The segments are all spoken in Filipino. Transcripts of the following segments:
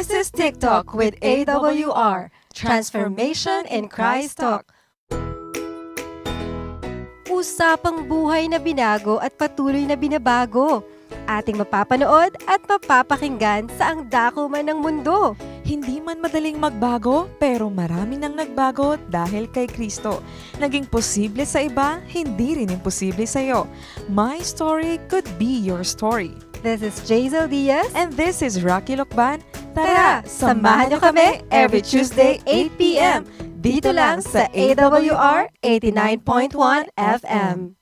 This is TikTok with AWR, Transformation in Christ Talk. Usapang buhay na binago at patuloy na binabago. Ating mapapanood at mapapakinggan sa ang dako man ng mundo. Hindi man madaling magbago, pero marami nang nagbago dahil kay Kristo. Naging posible sa iba, hindi rin imposible sa iyo. My story could be your story. This is Jazel Diaz. And this is Rocky Lokban. Tara, samahan niyo kami every Tuesday 8 p.m. Dito lang sa AWR 89.1 FM.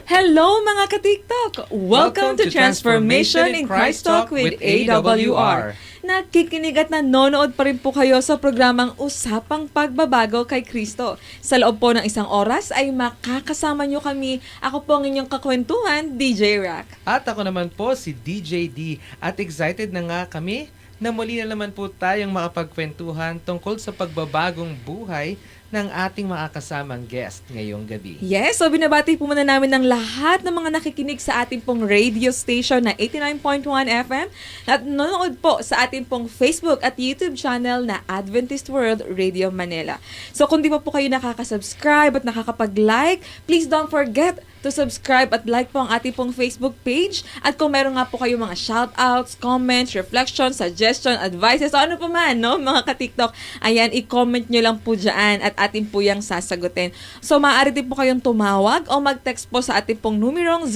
Hello mga ka-TikTok! Welcome to Transformation in Christ Talk with AWR. Nakikinig at nanonood pa rin po kayo sa programang Usapang Pagbabago kay Kristo. Sa loob po ng isang oras ay makakasama nyo kami. Ako po ang inyong kakwentuhan, DJ Rack. At ako naman po si DJ D. At excited na nga kami na muli na naman po tayong makapagkwentuhan tungkol sa pagbabagong buhay ng ating mga kasamang guest ngayong gabi. Yes, so binabati po muna namin ng lahat ng mga nakikinig sa ating pong radio station na 89.1 FM at nanonood po sa ating pong Facebook at YouTube channel na Adventist World Radio Manila. So kung di pa po kayo nakaka-subscribe at nakakapag-like, please don't forget to subscribe at like po ang ating pong Facebook page. At kung meron nga po kayo mga shoutouts, comments, reflections, suggestion, advices, o ano pa man, no, mga ka-TikTok, ayan, i-comment nyo lang po dyan at atin po yung sasagutin. So, maaari din po kayong tumawag o mag-text po sa ating pong numerong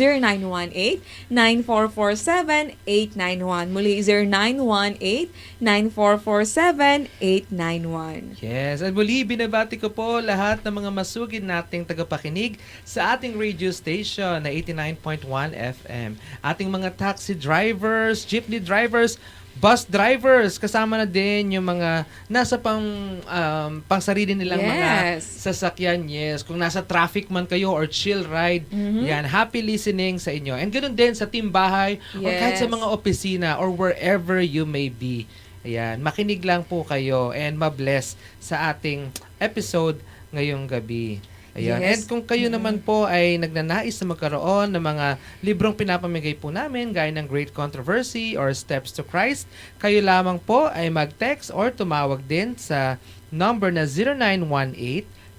0918-9447-891. Muli, 0918-9447-891. Yes, at muli binabati ko po lahat ng mga masugid nating tagapakinig sa ating radio station na 89.1 FM. Ating mga taxi drivers, jeepney drivers, bus drivers, kasama na din yung mga nasa pangsarili nilang mga sasakyan. Yes, kung nasa traffic man kayo or chill ride, yan, happy listening sa inyo. And ganoon din sa team bahay or kahit sa mga opisina or wherever you may be. Ayan, makinig lang po kayo and mabless sa ating episode ngayong gabi. Ayan. Yes. And kung kayo naman po ay nagnanais na magkaroon ng mga librong pinapamigay po namin gaya ng Great Controversy or Steps to Christ, kayo lamang po ay mag-text or tumawag din sa number na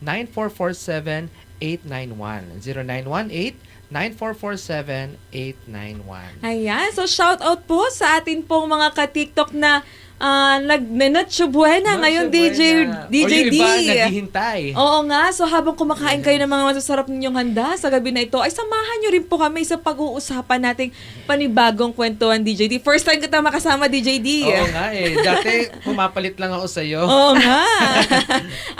0918-9447-891. 0918-9447-891. Ayan, so shout out po sa atin pong mga ka-TikTok na nag-Noche Buena ngayon, DJ D. O yung iba naghihintay. Oo nga, so habang kumakain kayo ng mga masasarap ninyong handa sa gabi na ito, ay samahan nyo rin po kami sa pag-uusapan nating panibagong kwentuhan, DJ D. First time kita makasama, DJ D. Oo nga eh. Dati pumapalit lang ako sa'yo. Oo nga.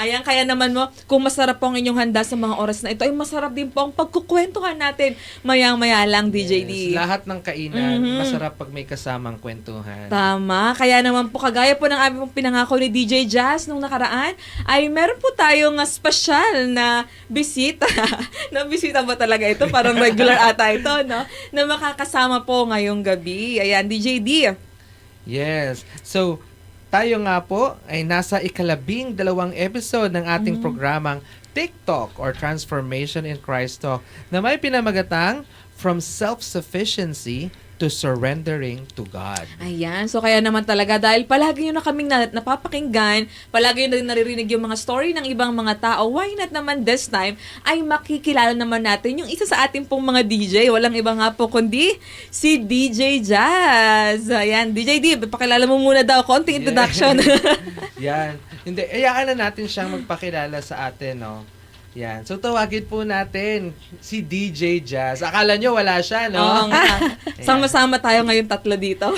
Ayan, kaya naman mo, kung masarap po ang inyong handa sa mga oras na ito, ay masarap din po ang pagkukwentuhan natin mayang-maya lang, DJ D. Lahat ng kainan, masarap pag may kasamang kwentuhan. Tama. Kaya naman po, kagaya po ng aming pong pinangako ni DJ Jazz nung nakaraan, ay meron po tayong special na bisita. Na bisita ba talaga ito? Parang regular ata ito, no? Na makakasama po ngayong gabi. Ayan, DJ D. Yes. So, tayo nga po ay nasa ika-12 episode ng ating programang TikTok or Transformation in Christ Talk na may pinamagatang From Self-Sufficiency to Surrendering to God. Ayan. So, kaya naman talaga, dahil palagi nyo na kaming napapakinggan, palagi nyo na naririnig yung mga story ng ibang mga tao, why not naman this time ay makikilala naman natin yung isa sa ating pong mga DJ. Walang iba nga po kundi si DJ Jazz. Ayan. DJ D, pakilala mo muna daw. Konting introduction. Yan. Hindi, ayaan na natin siyang magpakilala sa atin, no? Yan. So, tawagin po natin si DJ Jazz. Akala nyo wala siya, no? Oo nga. Sama-sama tayo ngayon tatlo dito.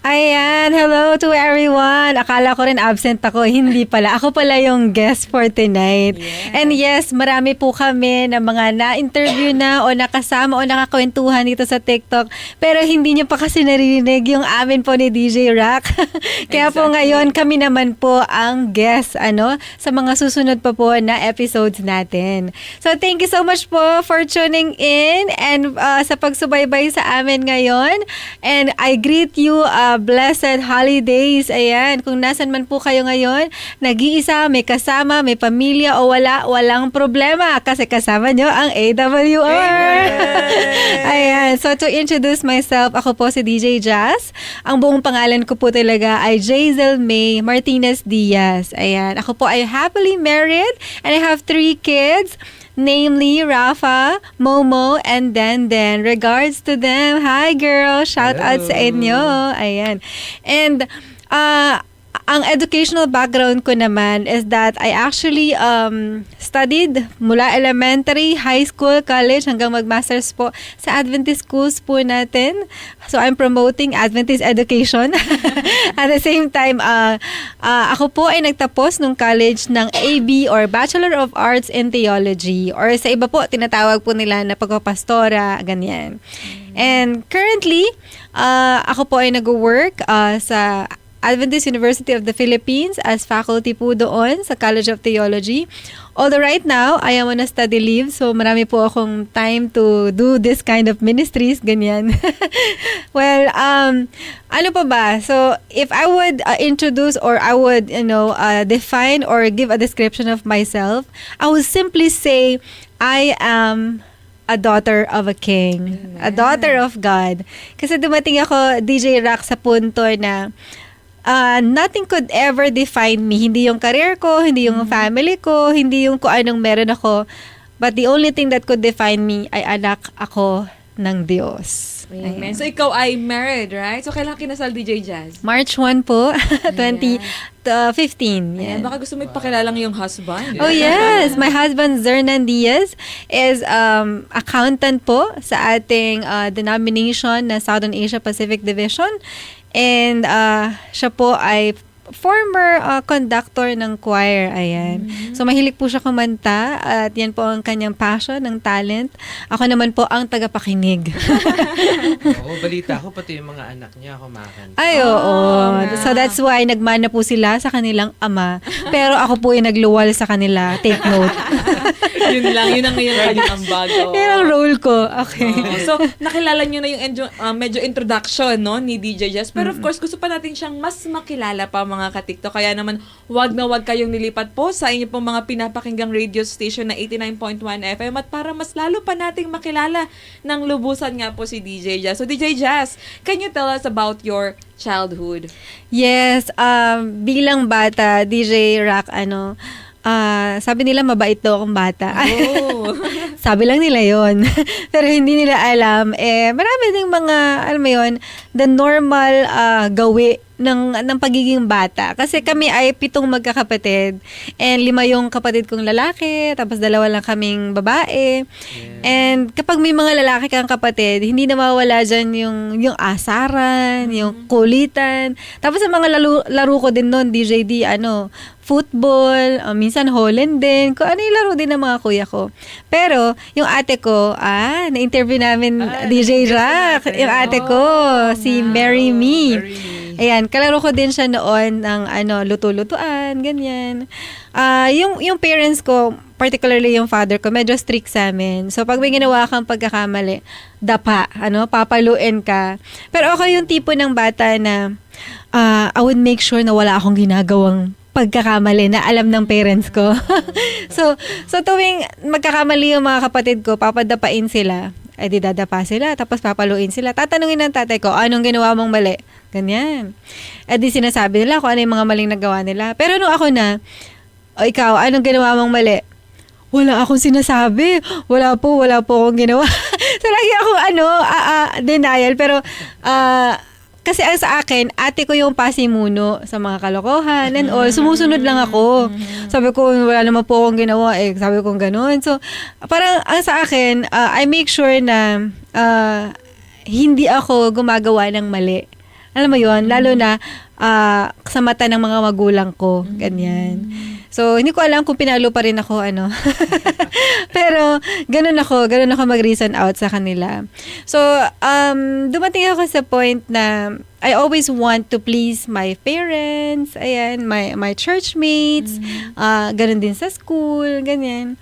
Ayan, hello to everyone. Akala ko rin absent ako. Hindi pala. Ako pala yung guest for tonight. Yes. And yes, marami po kami na mga na-interview na o nakasama o nakakwentuhan dito sa TikTok. Pero hindi nyo pa kasi naririnig yung amin po ni DJ Rack. Kaya po ngayon, kami naman po ang guest sa mga susunod pa po na episodes natin. natin. So thank you so much po for tuning in and sa pagsubaybay sa amin ngayon. And I greet you blessed holidays. Ayan, kung nasan man po kayo ngayon, nag-iisa, may kasama, may pamilya o walang problema kasi kasama nyo ang AWR. Ayan, so to introduce myself, ako po si DJ Jazz. Ang buong pangalan ko po talaga ay Jazel May Martinez Diaz. Ayan, ako po ay happily married and I have 3 kids. Namely, Rafa, Momo, and Denden. Regards to them. Hi, girl. Shout out sa inyo. Ayan. And, ang educational background ko naman is that I actually studied mula elementary, high school, college, hanggang mag-masters po sa Adventist schools po natin. So, I'm promoting Adventist education. At the same time, ako po ay nagtapos nung college ng AB or Bachelor of Arts in Theology. Or sa iba po, tinatawag po nila na pagpapastora, ganyan. And currently, ako po ay nag-work sa Adventist University of the Philippines as faculty po doon sa College of Theology. Although right now, I am on a study leave, so marami po akong time to do this kind of ministries, ganyan. Well, ano pa ba? So, if I would introduce or I would, define or give a description of myself, I would simply say, I am a daughter of a king. Amen. A daughter of God. Kasi dumating ako, DJ Rock, sa punto na nothing could ever define me. Hindi yung career ko, hindi yung family ko, hindi yung kung anong meron ako. But the only thing that could define me ay anak ako ng Diyos. Amen. So, ikaw ay married, right? So, kailan kinasal, DJ Jazz? March 1 po, 2015. Ayan, baka gusto mo ipakilala yung husband. Oh, yes. My husband, Zernan Diaz, is accountant po sa ating denomination na Southern Asia Pacific Division. And siya po ay former conductor ng choir. Ayan. So, mahilig po siya kumanta at yan po ang kanyang passion, ng talent. Ako naman po ang tagapakinig. Oo, balita ko pati yung mga anak niya kumakanta. Ay, oo. So, that's why nagmana po sila sa kanilang ama. Pero ako po ay nagluwal sa kanila. Take note. Yun lang. Yun ang ngayon kanyang ambag. Yan ang role ko. Okay. So, nakilala nyo na yung medyo introduction, no, ni DJ Jazz. Pero of course, gusto pa natin siyang mas makilala pa mga ka-TikTok. Kaya naman, wag kayong nilipat po sa inyo pong mga pinapakinggang radio station na 89.1 FM at para mas lalo pa nating makilala ng lubusan nga po si DJ Jazz. So, DJ Jazz, can you tell us about your childhood? Yes, bilang bata, DJ Rock, sabi nila mabait daw akong bata. Oh. Sabi lang nila yon. Pero hindi nila alam. Marami ding mga, alam mo yun, the normal gawi ng pagiging bata. Kasi kami ay 7 magkakapatid. And 5 yung kapatid kong lalaki, tapos 2 lang kaming babae. Yeah. And kapag may mga lalaki kang kapatid, hindi na mawala dyan yung asaran, yung kulitan. Tapos sa mga laro ko din noon, DJD, football, minsan Holland din, kung ano yung laro din ng mga kuya ko. Pero, yung ate ko, na-interview namin DJ Rock, yung ate ko, si Mary Me. Ayan, kalaro ko din siya noon ng luto-lutuan, ganyan. Yung parents ko, particularly yung father ko, medyo strict sa amin. So, pag may ginawa kang pagkakamali, dapa, papaluin ka. Pero ako yung tipo ng bata na I would make sure na wala akong ginagawang pagkakamali na alam ng parents ko. so tuwing magkakamali yung mga kapatid ko, papadapain sila. Di dadapa sila, tapos papaluin sila. Tatanungin ng tatay ko, anong ginawa mong mali? Ganyan. Di sinasabi nila kung ano yung mga maling nagawa nila. Pero nung ako na, ikaw, anong ginawa mong mali? Wala akong sinasabi. Wala po akong ginawa. So, lagi akong denial. Pero, kasi ang sa akin, ate ko yung pasimuno sa mga kalokohan and all. Sumusunod lang ako. Sabi ko, wala naman po akong ginawa. Sabi ko ganun. So, parang ang sa akin, I make sure na hindi ako gumagawa ng mali. Alam mo yon, lalo na sa mata ng mga magulang ko. Ganyan. So, hindi ko alam kung pinalo pa rin ako, Pero, ganun ako mag-reason out sa kanila. So, dumating ako sa point na I always want to please my parents, ayan, my churchmates, ganun din sa school, ganyan.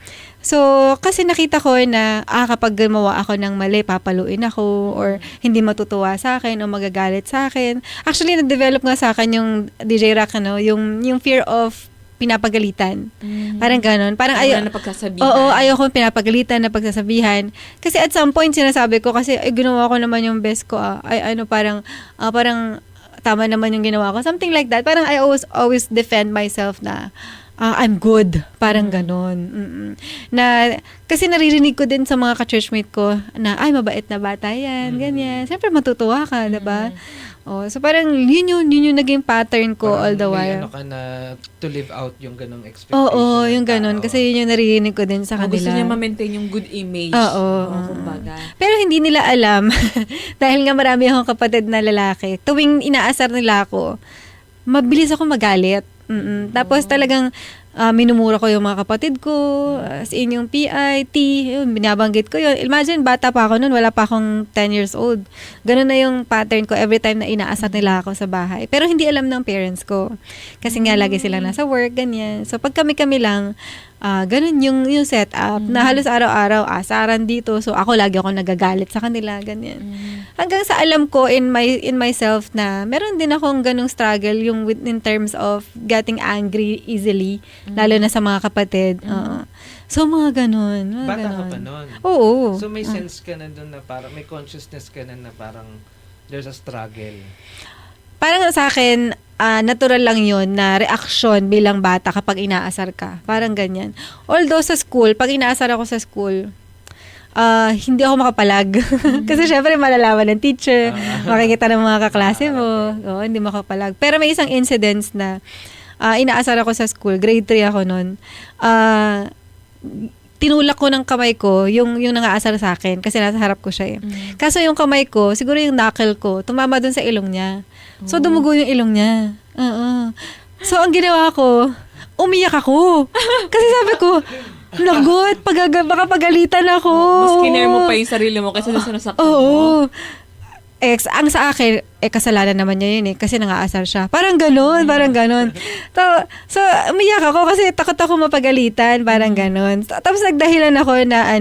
So, kasi nakita ko na kapag gumawa ako ng mali, papaluin ako or hindi matutuwa sa akin o magagalit sa akin. Actually, na-develop nga sa akin yung DJ Rock, yung fear of pinapagalitan. Parang ganon. Parang Ayaw na pagsasabihan. Oo, ayaw kong pinapagalitan na pagsasabihan. Kasi at some point, sinasabi ko, kasi ginawa ko naman yung best ko. Parang tama naman yung ginawa ko. Something like that. Parang I always defend myself na I'm good. Parang ganon. Na, kasi naririnig ko din sa mga ka-churchmate ko na, ay, mabait na bata yan. Ganyan. Siyempre, matutuwa ka, diba? Oh, so parang yun yung naging pattern ko Parang all the may while. ano ka na to live out yung ganong expectation. Oo, ng yung ganun. tao. Kasi yun yung naririnig ko din sa kanila. Gusto niya ma-maintain yung good image. Oo. Kumbaga. Pero hindi nila alam, dahil nga marami akong kapatid na lalaki, tuwing inaasar nila ako, mabilis ako magalit. Tapos talagang minumura ko yung mga kapatid ko, as in yung PIT, yun, binabanggit ko yun. Imagine, bata pa ako noon, wala pa akong 10 years old. Ganun na yung pattern ko every time na inaasar nila ako sa bahay. Pero hindi alam ng parents ko. Kasi nga lagi silang nasa work, ganyan. So pag kami lang, ganun yung setup na halos araw-araw asaran dito. So ako lagi ako nagagalit sa kanila, ganyan. Hanggang sa alam ko in myself na meron din akong ganung struggle yung in terms of getting angry easily, lalo na sa mga kapatid. So mga ganun. Bata ka pa nun. Oo. So may sense ka na dun na parang, may consciousness ka na parang there's a struggle. Parang sa akin, natural lang yun na reaksyon bilang bata kapag inaasar ka. Parang ganyan. Although sa school, pag inaasar ako sa school, hindi ako makapalag. Kasi syempre malalaman ng teacher, makikita ng mga kaklase mo. Oo, hindi makapalag. Pero may isang incidents na inaasar ako sa school, grade 3 ako noon. Tinulak ko ng kamay ko yung nangaasar sa akin kasi nasa harap ko siya eh. Kaso yung kamay ko, siguro yung knuckle ko, tumama dun sa ilong niya. So dumugo yung ilong niya. So ang ginawa ko, umiyak ako. Kasi sabi ko, lagot, baka pagalitan ako. Mas kinare mo pa yung sarili mo kasi sa nasaktan mo. Oo. Ang sa akin, kasalanan naman niya yun eh, kasi nangaasar siya. Parang ganun. So, umiyak ako kasi takot ako mapagalitan, parang ganun. Tapos nagdahilan ako na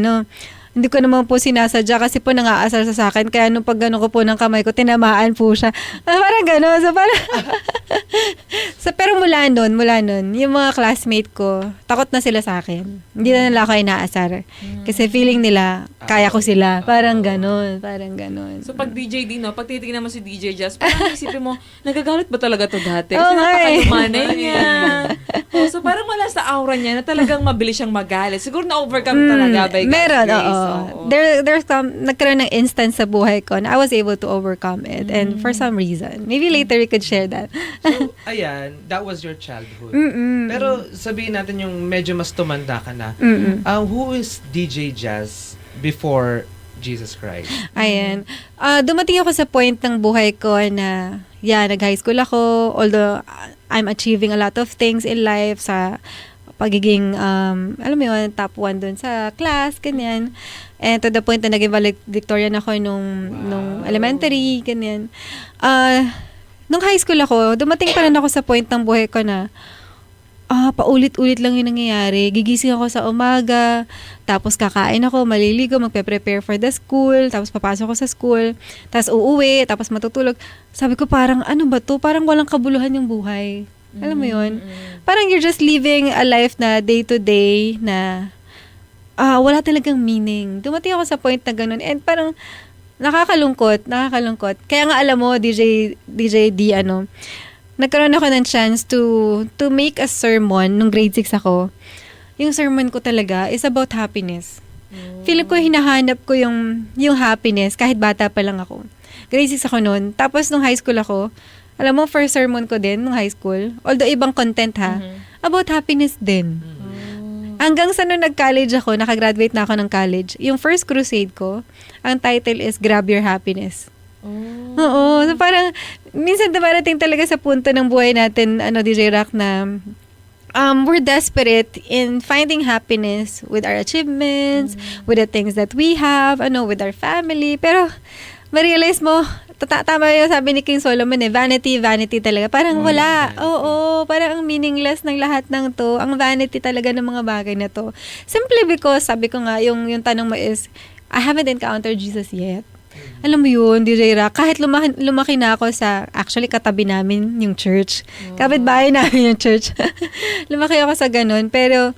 hindi ko naman po sinasadya kasi po nangaasar sa akin. Kaya nung pag gano'n ko po ng kamay ko, tinamaan po siya. Parang gano'n. So, parang pero mula nun, yung mga classmate ko, takot na sila sa akin. Hindi na nila ako inaasar. Kasi feeling nila, kaya ko sila. Parang gano'n. So pag DJ din, pag titignan mo si DJ Jazz, parang isipin mo, nagagalit ba talaga to dati? Kasi Oo nga eh. napakalumanay niya. So parang wala sa aura niya na talagang mabilis siyang magalit. Siguro na-overcome talaga by God's Meron, grace. oo. There's nagkaroon ng instance sa buhay ko na I was able to overcome it. And for some reason. Maybe later we could share that. So, ayan, that was your childhood. Pero sabihin natin yung medyo mas tumanda ka na. Who is DJ Jazz before Jesus Christ? Ayan. Dumating ako sa point ng buhay ko na, nag-high school ako. Although, I'm achieving a lot of things in life sa pagiging, alam mo yun, top 1 dun sa class, ganyan. And to the point na naging valedictorian ako nung elementary, ganyan. Nung high school ako, dumating pa rin ako sa point ng buhay ko na, paulit-ulit lang yung nangyayari. Gigising ako sa umaga, tapos kakain ako, maliligo, magpe-prepare for the school, tapos papasok ako sa school, tapos uuwi, tapos matutulog. Sabi ko parang, ano ba to? Parang walang kabuluhan yung buhay. Alam mo yun? Parang you're just living a life na day-to-day na wala talagang meaning. Dumating ako sa point na ganun. And parang nakakalungkot. Kaya nga alam mo, DJ D, nagkaroon ako ng chance to make a sermon nung grade 6 ako. Yung sermon ko talaga is about happiness. Feeling ko hinahanap ko yung happiness kahit bata pa lang ako. Grade 6 ako noon. Tapos nung high school ako, alam mo, first sermon ko din nung high school, although ibang content about happiness din. Hanggang sa nung nag-college ako, nakagraduate na ako ng college, yung first crusade ko, ang title is Grab Your Happiness. Oo. So parang, minsan dumarating talaga sa punto ng buhay natin, DJ Rock, na we're desperate in finding happiness with our achievements, with the things that we have, with our family. Pero, ma-realize mo, tama yung sabi ni King Solomon vanity, vanity talaga. Parang wala. Oo, parang ang meaningless ng lahat ng to. Ang vanity talaga ng mga bagay na to. Simply because, sabi ko nga, yung tanong mo is, I haven't encountered Jesus yet. Alam mo yun, DJ Ra, kahit lumaki na ako actually katabi namin yung church. Kapitbahay namin yung church. Lumaki ako sa ganun. Pero,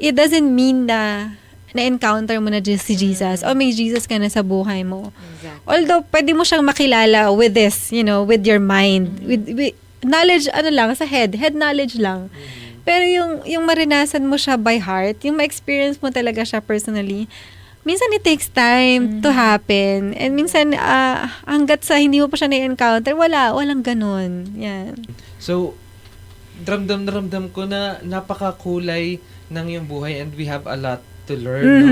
it doesn't mean na na-encounter mo na si Jesus o may Jesus ka na sa buhay mo. Exactly. Although, pwede mo siyang makilala with this, with your mind. With knowledge, lang, sa head knowledge lang. Pero yung marinasan mo siya by heart, yung ma-experience mo talaga siya personally, minsan it takes time to happen. And minsan, hanggat sa hindi mo pa siya na-encounter, walang ganun. Yan. So, ramdam na ramdam ko na napakakulay ng iyong buhay and we have a lot to learn, no?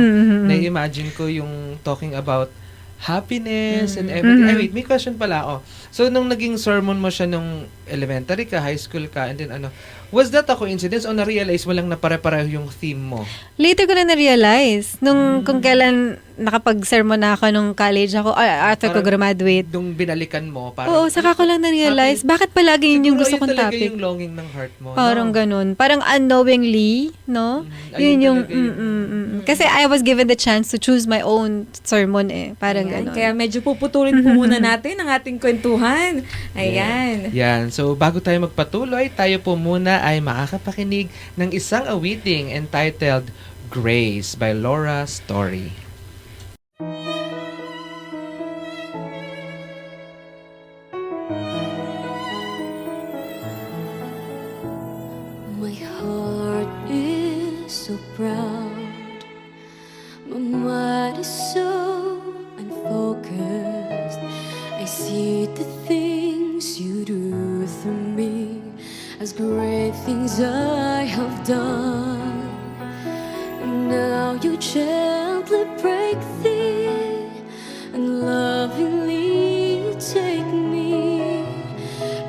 Na-imagine ko yung talking about happiness and everything. Ay, wait, may question pala ako. So, nung naging sermon mo siya nung elementary ka, high school ka, and then was that a coincidence o na-realize mo lang na pare-pareho yung theme mo? Later ko na na-realize. Kung kailan nakapag-sermon na ako nung college ako, after ko graduate. Nung binalikan mo, parang... Oo, saka ko lang na-realize. Bakit palagi yun yung gusto kong talaga topic? yung longing ng heart mo. Parang ganun. Parang unknowingly, no? Yun yung... Kasi I was given the chance to choose my own sermon Parang ganun. Kaya medyo puputulin po muna natin ang ating kwentuhan. Ayan. Yan. So, bago tayo magpatuloy, tayo po muna ay makakapakinig ng isang awiting entitled Grace by Laura Story. My heart is so proud. My mind is so unfocused. I see the things you do through me as great things I have done. And now you gently break thee and lovingly take me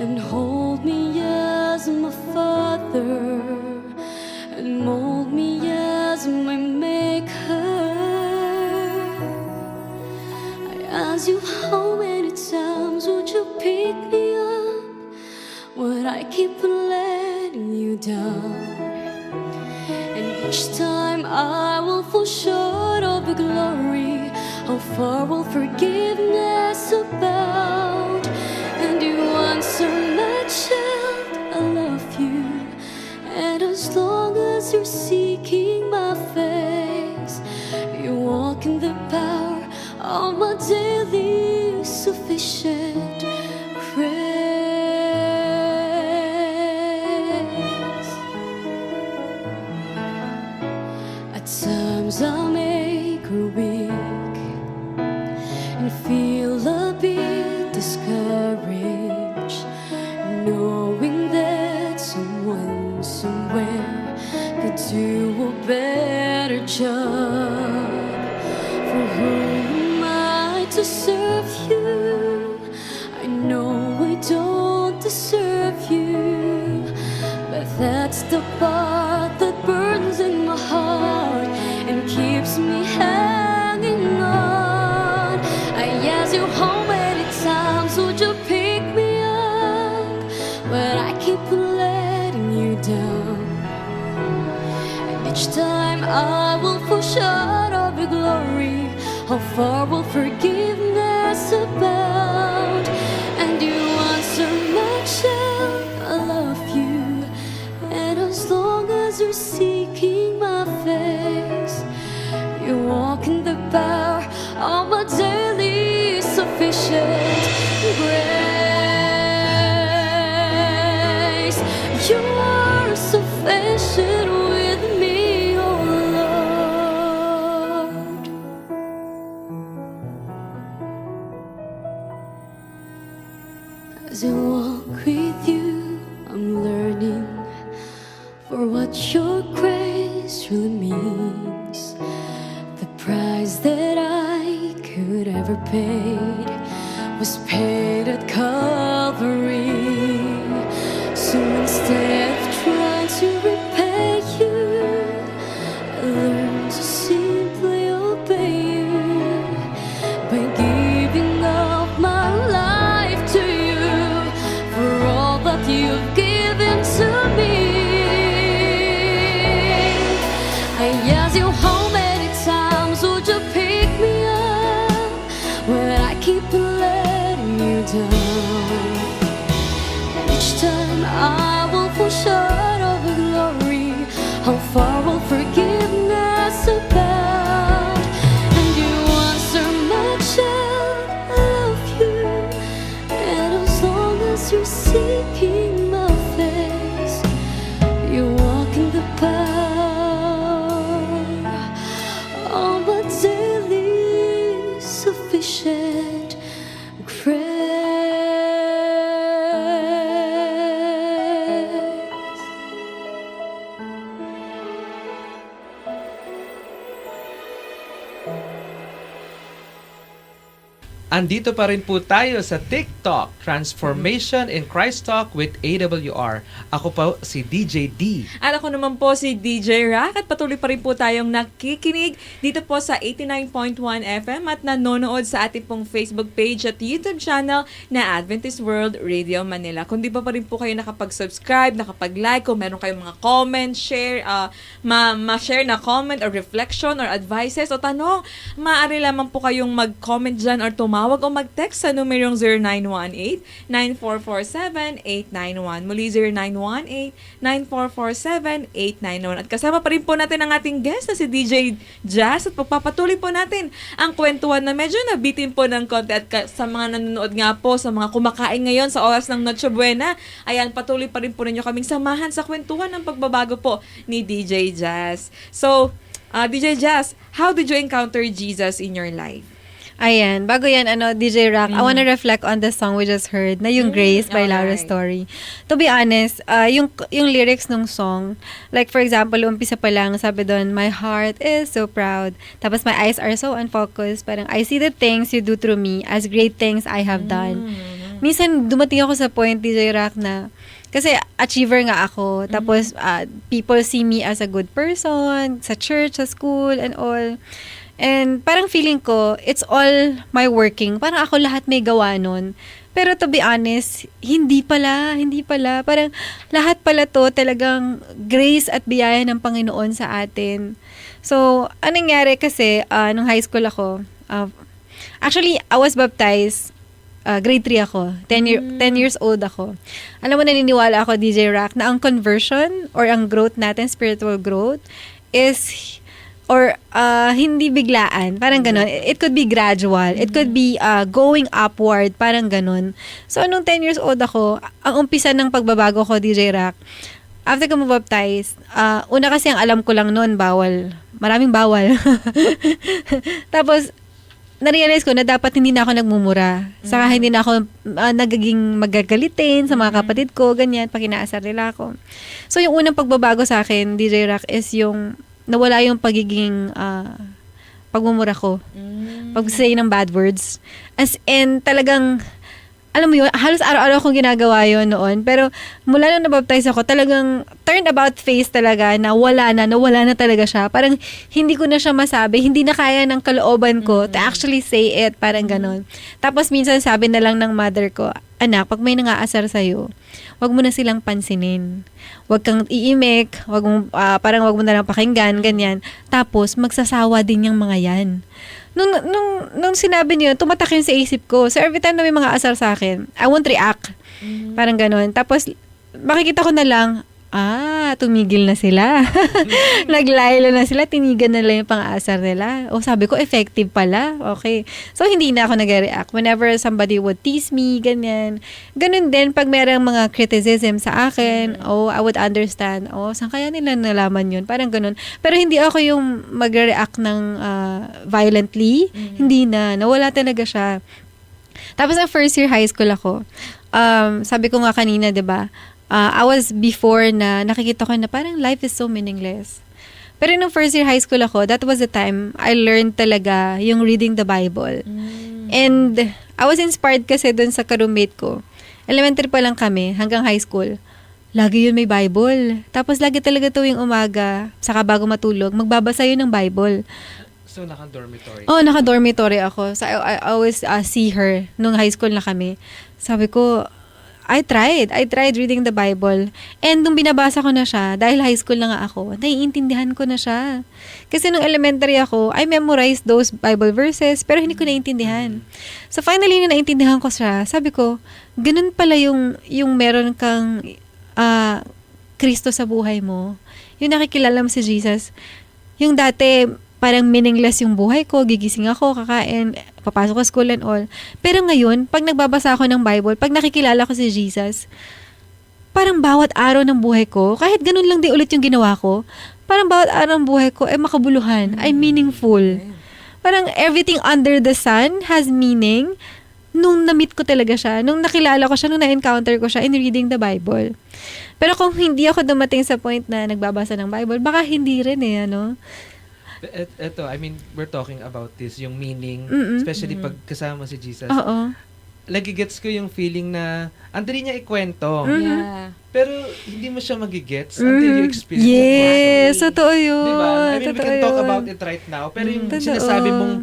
and hold me as my father and mold me as my maker. I ask you how many times would you pick me up when I keep on letting you down. And each time I will fall short of your glory. How far will forgiveness abound? And you answer, my child, I love you. And as long as you're seeking my face, you walk in the power of my daily sufficient grace. At times I make her weak and feel a bit discouraged, knowing that someone somewhere could do a better job. For whom am I to serve you? I know I don't deserve you, but that's the part that burns in my heart and keeps me hanging on. I ask you how many times would you pick me up when I keep on letting you down. And each time I will fall short of your glory. How far will forgiveness abound? And you answer, my child, I love you. And as long as you're seeking my face, you walk in the power of my daily sufficient grace. You are sufficient with me, oh Lord. As I walk with you, I'm learning for what your grace really means. The price that I could ever pay was paid at Calvary. So instead of trying to repay you, I learned to simply obey you by giving up my life. I will fall short of your glory. How far will forgiveness abound? And you answer my child, I love you. And as long as you're seeking my face, you walk in the power of a daily sufficient grace. Andito pa rin po tayo sa TikTok, Transformation in Christ Talk with AWR. Ako po si DJ D. At ako naman po si DJ Rock at patuloy pa rin po tayong nakikinig dito po sa 89.1 FM at nanonood sa ating pong Facebook page at YouTube channel na Adventist World Radio Manila. Kung di pa rin po kayo nakapag-subscribe, nakapag-like, kung meron kayong mga comment, share, ma-share na comment or reflection or advices o tanong, maaari lamang po kayong mag-comment dyan or tumawag o mag-text sa numerong 0918-9447-891. Muli 0918-9447-891. At kasama pa rin po natin ang ating guest na si DJ Jazz at pagpapatuloy po natin ang kwentuhan na medyo nabitin po ng konti at sa mga nanonood nga po, sa mga kumakain ngayon sa oras ng Noche Buena, ayan, patuloy pa rin po ninyo kaming samahan sa kwentuhan ng pagbabago po ni DJ Jazz. So, DJ Jazz, how did you encounter Jesus in your life? Ayan, bago yan, DJ Rock, I wanna reflect on the song we just heard, na yung Grace by Laura alright. Story. To be honest, yung lyrics ng song, like for example, umpisa pa lang, sabi doon, my heart is so proud. Tapos my eyes are so unfocused. Parang, I see the things you do through me as great things I have done. Minsan, dumating ako sa point, DJ Rock, na kasi achiever nga ako. Tapos, people see me as a good person, sa church, sa school, and all. And parang feeling ko, it's all my working. Parang ako lahat may gawa nun. Pero to be honest, hindi pala. Parang lahat pala to talagang grace at biyaya ng Panginoon sa atin. So, anong nangyari kasi, nung high school ako, actually, I was baptized, grade 3 ako. 10 years old ako. Alam mo, naniniwala ako, DJ Rock, na ang conversion or ang growth natin, spiritual growth, is hindi biglaan. Parang ganun. It could be gradual. It could be going upward. Parang ganun. So, nung 10 years old ako, ang umpisa ng pagbabago ko, DJ Rock, after ko mabaptize, una kasi ang alam ko lang noon, bawal. Maraming bawal. Tapos, na-realize ko na dapat hindi na ako nagmumura. Saka hindi na ako nagiging magagalitin sa mga kapatid ko, ganyan, pag inaasar nila ako. So, yung unang pagbabago sa akin, DJ Rock, is yung nawala yung pagiging pagmumura ko. Pag-say ng bad words. As in, talagang, alam mo yun, halos araw-araw akong ginagawa yun noon. Pero mula nung nabaptize ako, talagang turnabout face talaga na nawala na talaga siya. Parang hindi ko na siya masabi, hindi na kaya ng kalooban ko to actually say it. Parang ganon. Tapos minsan sabi na lang ng mother ko, anak, pag may nangaasar sa'yo, wag mo na silang pansinin. Wag kang iimik, parang wag mo na lang pakinggan, ganyan. Tapos, magsasawa din yung mga yan. Nung sinabi niyo, tumatak yun sa isip ko. So, every time na may mga asar sa akin, I won't react. Parang ganon. Tapos, makikita ko na lang, tumigil na sila. Naglaylo na sila, tinigan na lang yung pang-aasar nila. Sabi ko, effective pala. Okay. So, hindi na ako nag-react. Whenever somebody would tease me, ganyan. Ganun din, pag merong mga criticism sa akin, I would understand. Saan kaya nila nalaman yun? Parang ganun. Pero hindi ako yung mag-react ng violently. Hindi na. Nawala talaga siya. Tapos, ang first year high school ako, sabi ko nga kanina, diba, I was before na nakikita ko na parang life is so meaningless. Pero nung first year high school ako, that was the time I learned talaga yung reading the Bible. And I was inspired kasi dun sa ka-roommate ko. Elementary pa lang kami, hanggang high school. Lagi yun may Bible. Tapos lagi talaga tuwing umaga, saka bago matulog, magbabasa yun ng Bible. So, naka-dormitory? Naka-dormitory ako. So, I always see her nung high school na kami. Sabi ko, I tried reading the Bible. And nung binabasa ko na siya, dahil high school na nga ako, naiintindihan ko na siya. Kasi nung elementary ako, I memorized those Bible verses, pero hindi ko naiintindihan. So finally, na naintindihan ko siya, sabi ko, ganun pala yung meron kang Kristo sa buhay mo, yung nakikilala mo si Jesus, yung dati, parang meaningless yung buhay ko, gigising ako, kakain, papasok ko school and all. Pero ngayon, pag nagbabasa ako ng Bible, pag nakikilala ko si Jesus, parang bawat araw ng buhay ko, kahit ganun lang din ulit yung ginawa ko, parang bawat araw ng buhay ko ay makabuluhan, ay meaningful. Parang everything under the sun has meaning nung na-meet ko talaga siya, nung nakilala ko siya, nung na-encounter ko siya in reading the Bible. Pero kung hindi ako dumating sa point na nagbabasa ng Bible, baka hindi rin ano. Ito, I mean, we're talking about this, yung meaning, Mm-mm. especially pag kasama si Jesus. Oo. Lagi-gets ko yung feeling na andali niya ikwento. Yeah. Pero hindi mo siya magigets until you experience it. Yes, totoo yun. Diba? I mean, we Totoo can talk yun. about it right now. Pero yung Totoo. sinasabi mong,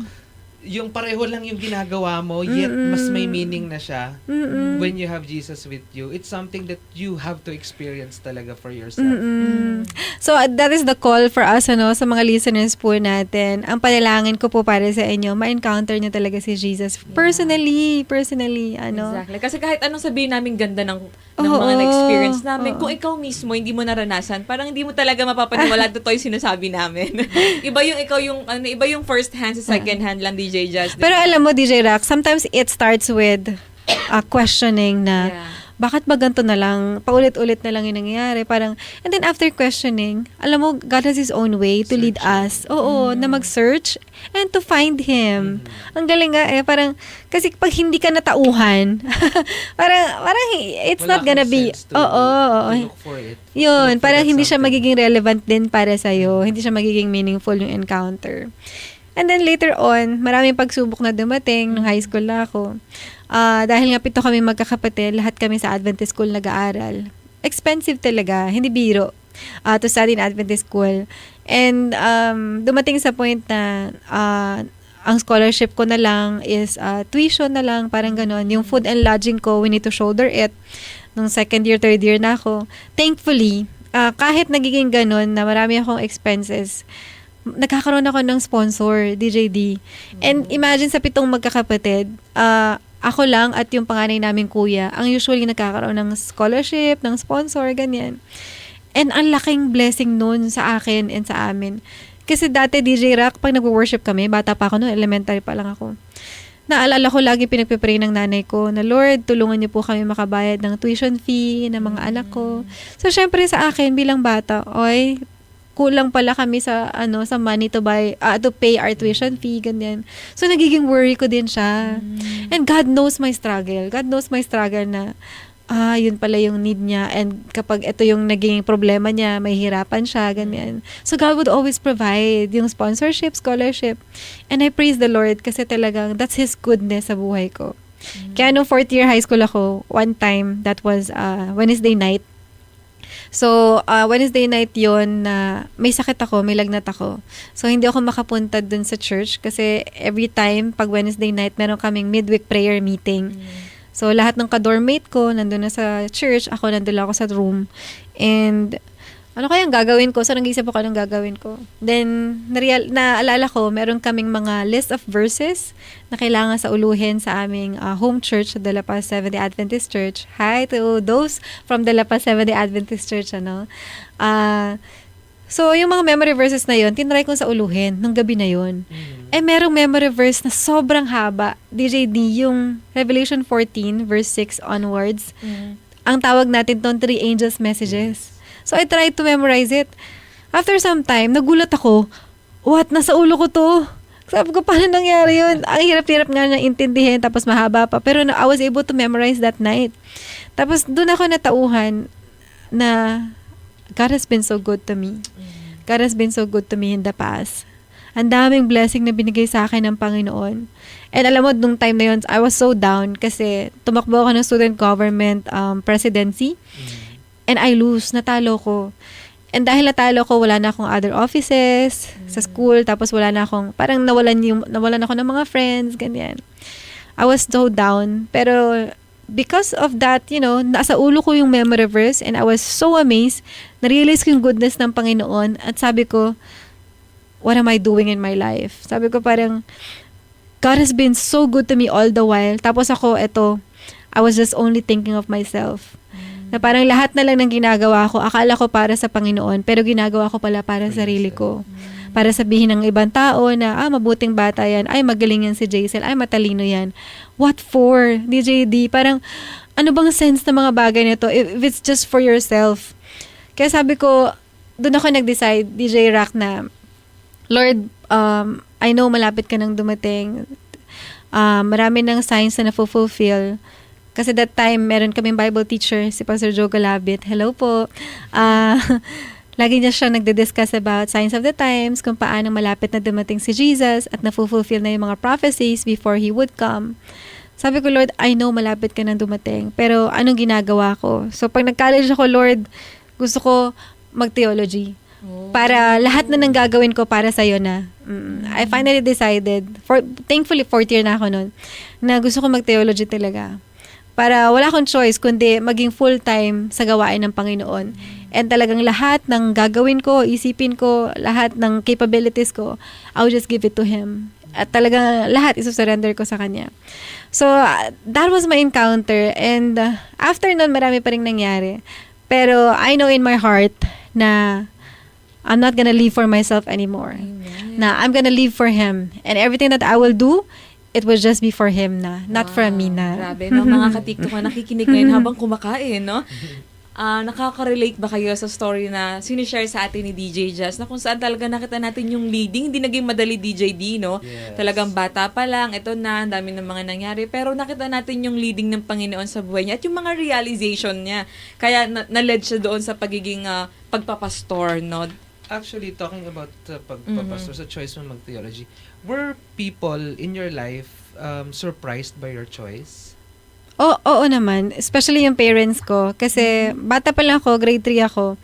yung pareho lang yung ginagawa mo, yet mas may meaning na siya Mm-mm. when you have Jesus with you. It's something that you have to experience talaga for yourself. Mm-mm. So, that is the call for us, sa mga listeners po natin. Ang panalangin ko po para sa inyo, ma-encounter niyo talaga si Jesus. Personally, Exactly. Kasi kahit anong sabihin namin ganda ng Oo. mga na-experience namin, Oo. kung ikaw mismo hindi mo naranasan, parang hindi mo talaga mapapaniwala totoo yung sinasabi namin. Iba yung ikaw yung iba yung first hand sa second hand lang, DJ Jazz. Pero alam mo, DJ Rock, sometimes it starts with questioning na, Yeah. bakit ba ganito na lang? Paulit-ulit na lang yung nangyayari. Parang, and then after questioning, alam mo, God has His own way to lead us. Oo, na mag-search and to find Him. Ang galing nga Parang, kasi pag hindi ka natauhan, parang it's Wala not gonna kang be, sense to look for it. yun, Look for parang that hindi siya something. magiging relevant din para sa'yo. Hindi siya magiging meaningful yung encounter. And then later on, maraming pagsubok na dumating nung high school na ako. Dahil nga 7 kami magkakapatid, lahat kami sa Adventist school nag-aaral. Expensive talaga, hindi biro. To study in Adventist school. And dumating sa point na ang scholarship ko na lang is tuition na lang, parang ganon. Yung food and lodging ko, we need to shoulder it. Nung second year, third year na ako. Thankfully, kahit nagiging ganon na marami akong expenses, nagkakaroon ako ng sponsor, DJD. And imagine sa 7 magkakapatid, ako lang at yung panganay naming kuya, ang usually nagkakaroon ng scholarship, ng sponsor, ganyan. And ang laking blessing nun sa akin and sa amin. Kasi dati, DJ Rock, pag nag-worship kami, bata pa ako noon, elementary pa lang ako. Naalala ko lagi pinagpipray ng nanay ko na, Lord, tulungan niyo po kami makabayad ng tuition fee ng mga anak ko. So, syempre sa akin bilang bata, kulang pala kami sa sa money to pay our tuition fee, ganyan. So nagiging worry ko din siya. And God knows my struggle. God knows my struggle na yun pala yung need niya, and kapag ito yung naging problema niya, may hirapan siya, ganyan. So God would always provide yung sponsorship, scholarship. And I praise the Lord kasi talagang that's His goodness sa buhay ko. Kaya nung 4th year high school ako, one time, that was Wednesday night. So, Wednesday night yon na may sakit ako, may lagnat ako. So, hindi ako makapunta dun sa church kasi every time, pag Wednesday night, meron kaming midweek prayer meeting. So, lahat ng ka-dormmate ko, nandun na sa church, ako nandun lang ako sa room. And, ano kayang gagawin ko? So, nag-iisip ako anong gagawin ko. Then, naalala ko, meron kaming mga list of verses na kailangan sa uluhin sa aming home church, sa De La Paz Seventh-day Adventist Church. Hi to those from De La Paz Seventh-day Adventist Church, So, yung mga memory verses na yon, tinry kong sa uluhin nung gabi na yon. Eh, merong memory verse na sobrang haba. DJD, yung Revelation 14, verse 6 onwards. Ang tawag natin ton 3 angels' messages. So, I tried to memorize it. After some time, nagulat ako, what? Nasa ulo ko to? Sabi ko, paano nangyari yun? Ang hirap-hirap nga na intindihin, tapos mahaba pa. Pero I was able to memorize that night. Tapos, doon ako natauhan na God has been so good to me. God has been so good to me in the past. Ang daming blessing na binigay sa akin ng Panginoon. And alam mo, nung time na yun, I was so down kasi tumakbo ako ng student government presidency. And I lose, natalo ko. And dahil natalo ko, wala na akong other offices sa school, tapos wala na akong, parang nawalan ako ng mga friends, ganyan. I was so down. Pero because of that, nasa ulo ko yung memory verse, and I was so amazed, na-realize ko yung goodness ng Panginoon, at sabi ko, what am I doing in my life? Sabi ko parang, God has been so good to me all the while. Tapos ako, I was just only thinking of myself. Na parang lahat na lang ng ginagawa ko, akala ko para sa Panginoon, pero ginagawa ko pala para sa sarili ko. Para sabihin ng ibang tao na, mabuting bata yan, ay magaling yan si Jaisel, ay matalino yan. What for, DJ D? Parang, ano bang sense ng mga bagay nito if it's just for yourself? Kaya sabi ko, doon ako nag-decide, DJ Rock, na, Lord, I know malapit ka nang dumating. Marami ng signs na na-fulfill. Kasi that time, meron kaming Bible teacher, si Pastor Joe Galabit. Hello po. Lagi niya siya nagde-discuss about signs of the times, kung paano malapit na dumating si Jesus at na-fulfill na yung mga prophecies before He would come. Sabi ko, Lord, I know malapit ka nang dumating, pero anong ginagawa ko? So, pag nag-college ako, Lord, gusto ko mag-theology. Para lahat na nang gagawin ko para sa'yo na. I finally decided, thankfully, 4th year na ako nun, na gusto ko mag-theology talaga. Para wala akong choice, kundi maging full-time sa gawain ng Panginoon. And talagang lahat ng gagawin ko, isipin ko, lahat ng capabilities ko, I'll just give it to Him. At talagang lahat isusurrender ko sa Kanya. So, that was my encounter. And after nun, marami pa rin nangyari. Pero I know in my heart na I'm not gonna live for myself anymore. Amen. Na I'm gonna live for Him. And everything that I will do, it will just be for Him na. Not for me na. Grabe, no? Mga katiktok na nakikinig ngayon habang kumakain, no? Nakaka-relate ba kayo sa story na sinishare sa atin ni DJ Jazz na kung saan talaga nakita natin yung leading, hindi naging madali DJ D, no? Yes. Talagang bata pa lang, ito na, ang dami ng mga nangyari, pero nakita natin yung leading ng Panginoon sa buhay niya at yung mga realization niya. Kaya na-led siya doon sa pagiging pagpapastor, no? Actually, talking about pagpapastor sa choice mo mag-theology, were people in your life surprised by your choice? Oo naman. Especially yung parents ko. Kasi bata pa lang ako, grade 3 ako.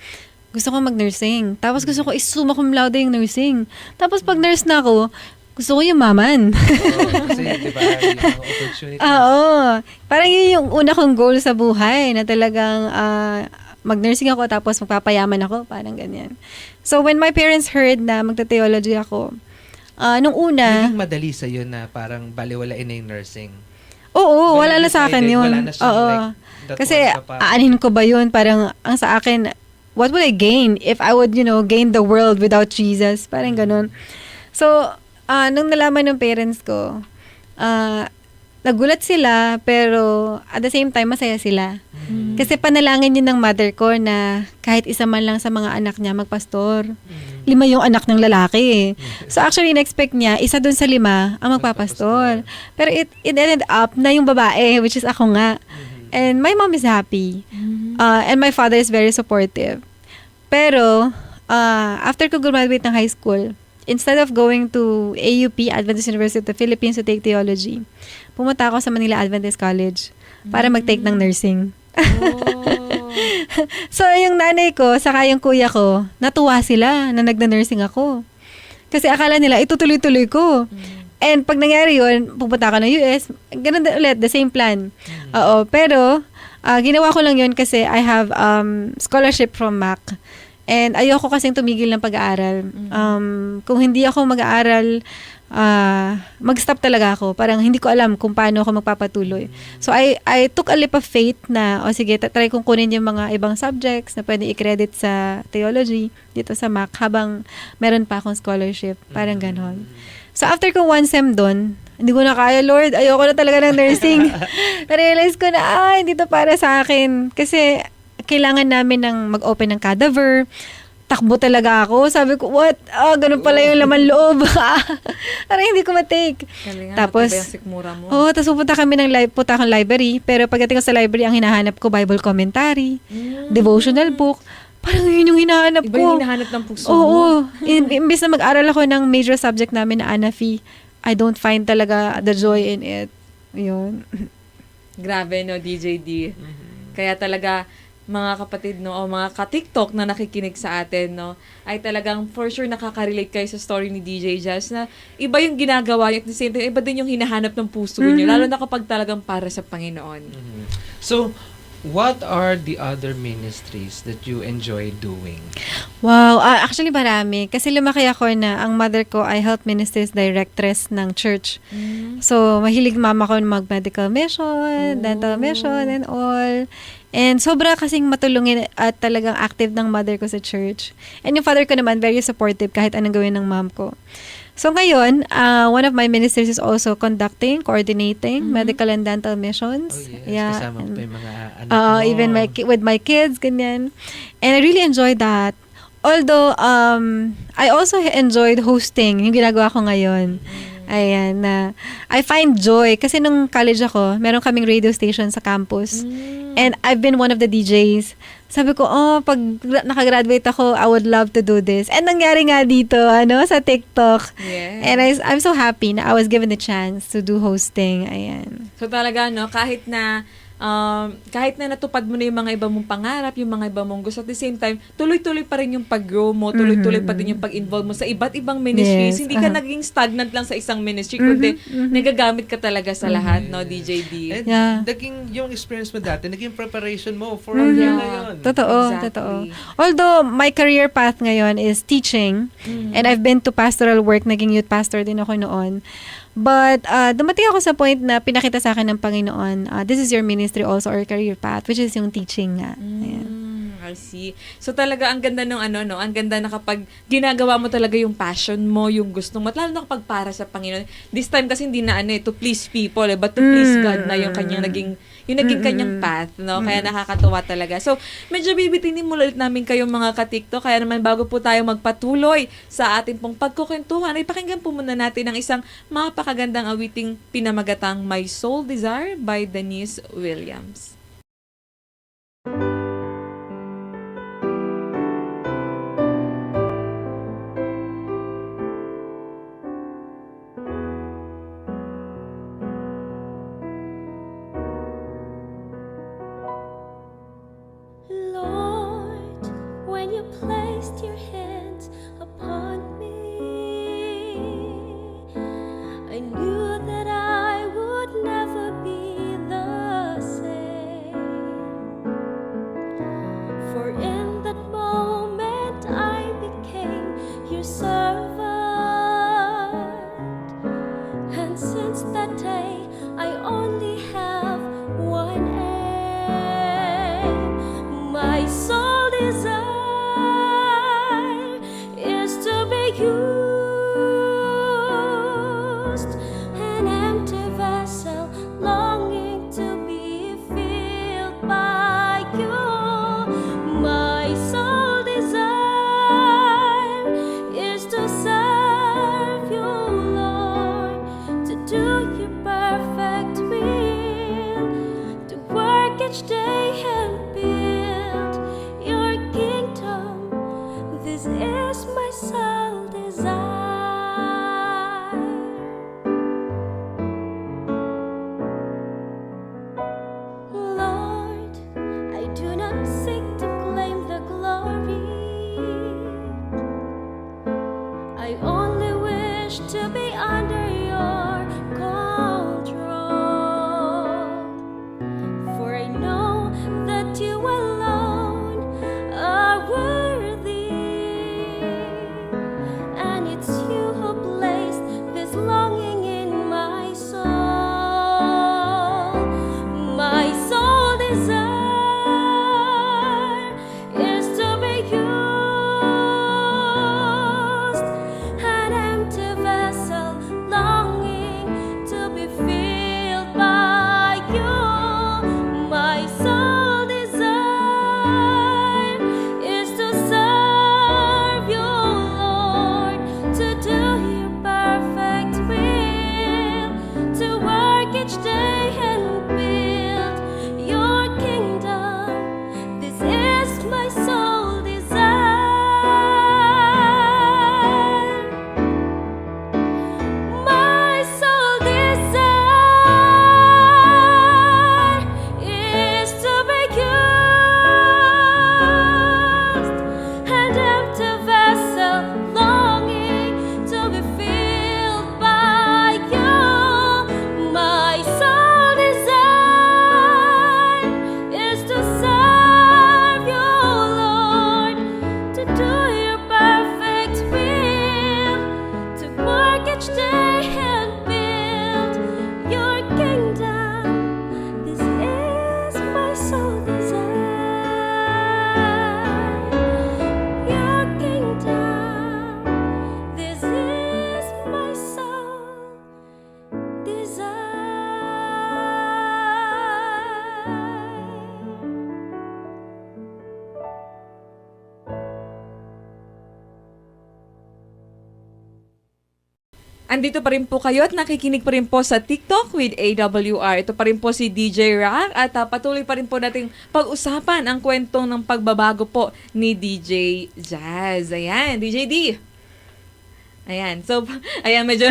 Gusto ko mag-nursing. Tapos gusto ko isuma cum laude yung nursing. Tapos pag nurse na ako, gusto ko yumaman. Kasi, di ba, yung opportunities. Oo. Parang yun yung una kong goal sa buhay na talagang mag-nursing ako tapos magpapayaman ako. Parang ganyan. So, when my parents heard na magta-theology ako, nung una... Naging madali sa'yo na parang baliwalain na yung nursing. Oo, wala na sa akin yun. Wala na siyang Oo. that Kasi, one pa. aanin ko ba yun? Parang, ang sa akin, what would I gain if I would, gain the world without Jesus? Parang ganun. So, nung nalaman ng parents ko, nagulat sila, pero at the same time, masaya sila. Kasi panalangin yun ng mother ko na kahit isa man lang sa mga anak niya magpastor. 5 yung anak ng lalaki. So actually, in-expect niya, isa dun sa 5 ang magpapastor. Pero it ended up na yung babae, which is ako nga. And my mom is happy. And my father is very supportive. Pero, after ko graduate ng high school, instead of going to AUP, Adventist University of the Philippines, to take theology, pumunta ako sa Manila Adventist College para mag-take ng nursing. So, yung nanay ko, saka yung kuya ko, natuwa sila na nagna-nursing ako. Kasi akala nila, itutuloy-tuloy ko. And pag nangyari yun, pupunta ako ng US, ganun din ulit, the same plan. Oo, pero, ginawa ko lang yun kasi I have scholarship from MAC. And ayoko kasing tumigil ng pag-aaral. Kung hindi ako mag-aaral, mag-stop talaga ako. Parang hindi ko alam kung paano ako magpapatuloy. So, I took a leap of faith na, sige, try kong kunin yung mga ibang subjects na pwede i-credit sa theology dito sa MAC habang meron pa akong scholarship. Parang ganon. So, after kong 1 sem doon, hindi ko na kaya, Lord, ayoko na talaga ng nursing. Na-realize ko na, hindi to para sa akin. Kasi, kailangan namin ng mag-open ng cadaver. Takbo talaga ako. Sabi ko, what? Ganun pala yung laman loob. Parang hindi ko matake. Tapos, tapos pupunta kami ng library. Pero pagdating ko sa library, ang hinahanap ko, Bible commentary, devotional book. Parang yun yung hinahanap ko. Iba yung hinahanap ng puso mo. Oo. Imbis na mag-aral ako ng major subject namin na ANAFI, I don't find talaga the joy in it. Yun. Grabe, no, DJ D. Kaya talaga, mga kapatid, no, o mga ka-TikTok na nakikinig sa atin, no, ay talagang for sure nakaka-relate kayo sa story ni DJ Jazz na iba yung ginagawa niyo at the same time, iba din yung hinahanap ng puso niyo, lalo na kapag talagang para sa Panginoon. So, what are the other ministries that you enjoy doing? Wow, actually marami. Kasi lumaki ako na ang mother ko ay health ministries directress ng church. So, mahilig mama ko mag-medical mission, dental mission, and all. And sobra kasing matulungin at talagang active ng mother ko sa church. And yung father ko naman, very supportive kahit anong gawin ng mom ko. So ngayon, one of my ministries is also conducting, coordinating medical and dental missions. Oh yes, kasama mo pa yung mga anak mo. Even with my kids, ganyan. And I really enjoy that. Although, I also enjoyed hosting, yung ginagawa ko ngayon. Ayan, I find joy. Kasi nung college ako, meron kaming radio station sa campus. And I've been one of the DJs. Sabi ko, pag nakagraduate ako, I would love to do this. And nangyari nga dito, sa TikTok. Yes. And I'm so happy na I was given the chance to do hosting. Ayan. So talaga, no, kahit na natupad mo na yung mga iba mong pangarap, yung mga iba mong gusto, at the same time, tuloy-tuloy pa rin yung pag-grow mo, tuloy-tuloy pa din yung pag-involve mo sa iba't ibang ministries. Yes, Hindi ka naging stagnant lang sa isang ministry, kundi nagagamit ka talaga sa lahat, no, DJ D. And Yeah. yung experience mo dati, naging preparation mo for year na yun. Totoo, Exactly. totoo. Although, my career path ngayon is teaching. And I've been to pastoral work. Naging youth pastor din ako noon. But, dumating ako sa point na pinakita sa akin ng Panginoon, this is your ministry also or career path, which is yung teaching nga. Ayan. I see. So talaga ang ganda ng ang ganda na kapag ginagawa mo talaga yung passion mo, yung gusto mo, at lalo na kapag para sa Panginoon. This time kasi hindi na to please people, but to please God na yung kanyang naging kanyang path, no? Kaya nakakatuwa talaga. So, medyo bibitinin mo ulit namin kayong mga ka-TikTok. Kaya naman bago po tayo magpatuloy sa ating pong pagkukwentuhan, ay pakinggan po muna natin ang isang mapakagandang awiting pinamagatang My Soul Desire by Denise Williams. Lord, when you placed your hands upon me, I knew that I would never be the same. For in that moment I became your servant, and since that day I only have one aim. My sole desire is to be used, an empty vessel longing to be filled by you. My sole desire is to serve you, Lord, to do your perfect will, to work each day and build your kingdom. This is my sole desire. Lord, I do not seek to claim the glory. I only wish to be under your control. For I know that you alone are worthy, and it's you who placed this longing in my soul. My sole desire is to be used, an empty vessel longing to be filled by you. My sole desire is to serve you, Lord, to do your perfect will, to work each day and build your kingdom. This is my sole desire. My sole desire is to be used, an empty vessel longing to be filled by you. My sole andito pa rin po kayo at nakikinig pa rin po sa TikTok with AWR. Ito pa rin po si DJ Rock at patuloy pa rin po nating pag-usapan ang kwentong ng pagbabago po ni DJ Jazz. Ayan, DJ D. Ayan. So, ayan, medyo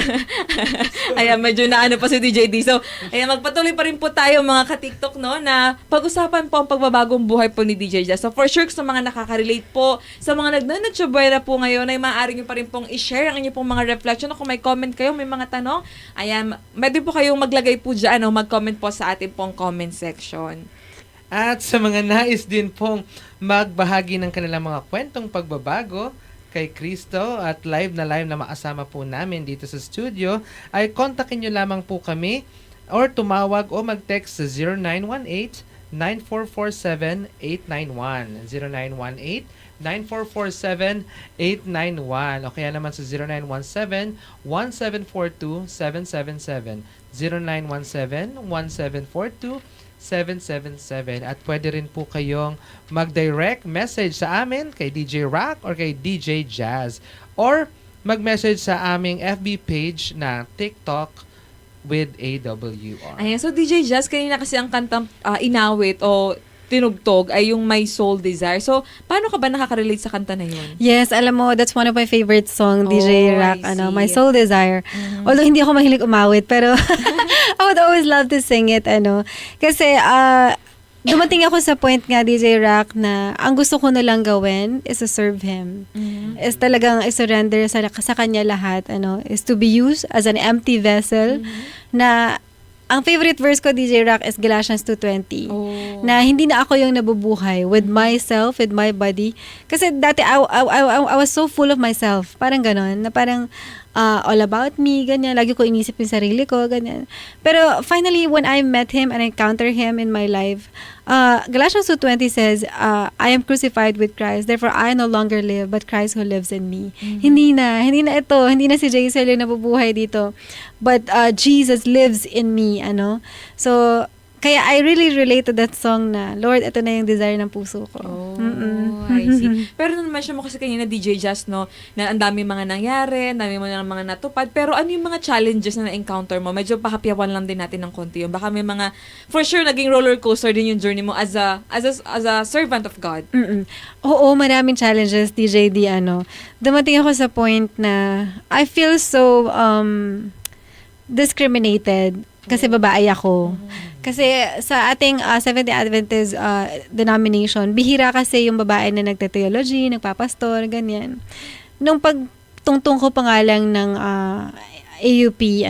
naano pa si DJ D. So, ayan, magpatuloy pa rin po tayo mga ka-TikTok, no, na pag-usapan po ang pagbabagong buhay po ni DJ Jazz. So, for sure, sa mga nakaka-relate po, sa mga nagnanatsubuera po ngayon, ay maaari nyo pa rin pong i-share ang inyo pong mga reflection. Kung may comment kayo, may mga tanong, ayan, pwede po kayong maglagay po dyan, mag-comment po sa ating pong comment section. At sa mga nais din pong magbahagi ng kanilang mga kwentong pagbabago kay Kristo at live na maasama po namin dito sa studio, ay kontakin nyo lamang po kami or tumawag o mag-text sa 0918-9447-891. 0918-9447-891 o kaya naman sa 0917-1742-777. 0917-1742-777 at pwede rin po kayong mag-direct message sa amin kay DJ Rock or kay DJ Jazz or mag-message sa aming FB page na TikTok with AWR. Ayan, so DJ Jazz, kanina kasi ang kantang inawit o tinugtog ay yung My Soul Desire. So, paano ka ba nakaka-relate sa kanta na yun? Yes, alam mo, that's one of my favorite song, DJ Oh, Rock, I see. My Soul Desire. Although hindi ako mahilig umawit, pero I would always love to sing it, Kasi, dumating ako sa point nga, DJ Rock, na ang gusto ko na lang gawin is to serve Him. Is talagang i-surrender sa Kanya lahat, is to be used as an empty vessel na ang favorite verse ko, DJ Rock, is Galatians 2:20. Oh. Na hindi na ako yung nabubuhay with myself, with my body. Kasi dati, I was so full of myself. Parang ganon. Na parang all about me, ganyan. Lagi ko inisip yung sarili ko, ganyan. Pero finally, when I met Him and I encounter Him in my life, Galatians 2:20 says, I am crucified with Christ, therefore I no longer live, but Christ who lives in me. Hindi na ito, hindi na si Jaisel yung nabubuhay dito, but Jesus lives in me, So, kaya I really relate to that song na, Lord, ito na yung desire ng puso ko. I see. Pero nung mention mo kasi kanina, DJ Jazz, no, na ang dami mga nangyari, ang dami mo na mga natupad, pero ano yung mga challenges na na-encounter mo? Medyo pakapyawan lang din natin ng konti yun. Baka may mga, for sure, naging roller coaster din yung journey mo as a servant of God. Oo, maraming challenges, DJ D, Dumating ako sa point na I feel so discriminated kasi babae ako. Kasi sa ating Seventh-day Adventist denomination, bihira kasi yung babae na nagte-theology, nagpapastor, ganyan. Nung pagtungtong ko pa nga lang ng AUP,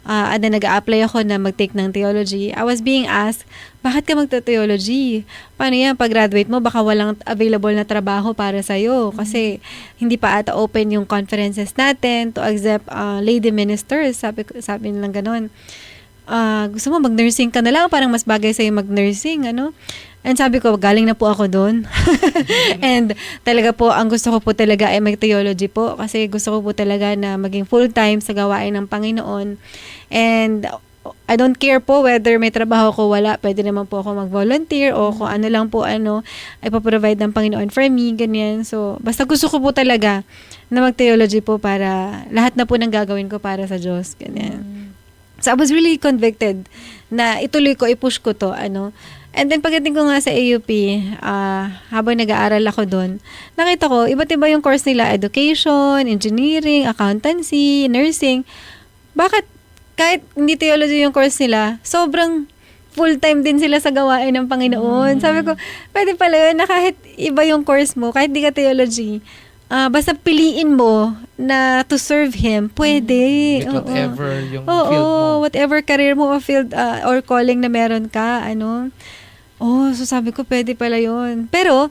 at nag-a-apply ako na mag-take ng theology, I was being asked, bakit ka magte-theology? Paano yan? Pag-graduate mo, baka walang available na trabaho para sa'yo. Kasi hindi pa ata open yung conferences natin to accept lady ministers. Sabi nilang ganun. Gusto mo mag-nursing ka na lang, parang mas bagay sa'yo mag-nursing, And sabi ko, galing na po ako doon. And talaga po, ang gusto ko po talaga ay mag-theology po kasi gusto ko po talaga na maging full-time sa gawain ng Panginoon. And I don't care po whether may trabaho ko wala, pwede naman po ako mag-volunteer o kung ano lang po ay paprovide ng Panginoon for me, ganyan. So, basta gusto ko po talaga na mag-theology po para lahat na po ng gagawin ko para sa Diyos, ganyan. So, I was really convicted na ituloy ko, i-push ko to, And then, pagdating ko nga sa AUP, habang nag-aaral ako doon, nakita ko, iba't iba yung course nila, education, engineering, accountancy, nursing. Bakit kahit hindi theology yung course nila, sobrang full-time din sila sa gawain ng Panginoon. Sabi ko, pwede pala yun na kahit iba yung course mo, kahit di ka theology, basta piliin mo na to serve Him, pwede. With whatever yung field mo. Whatever career mo o field or calling na meron ka, so sabi ko, pwede pala yun. Pero,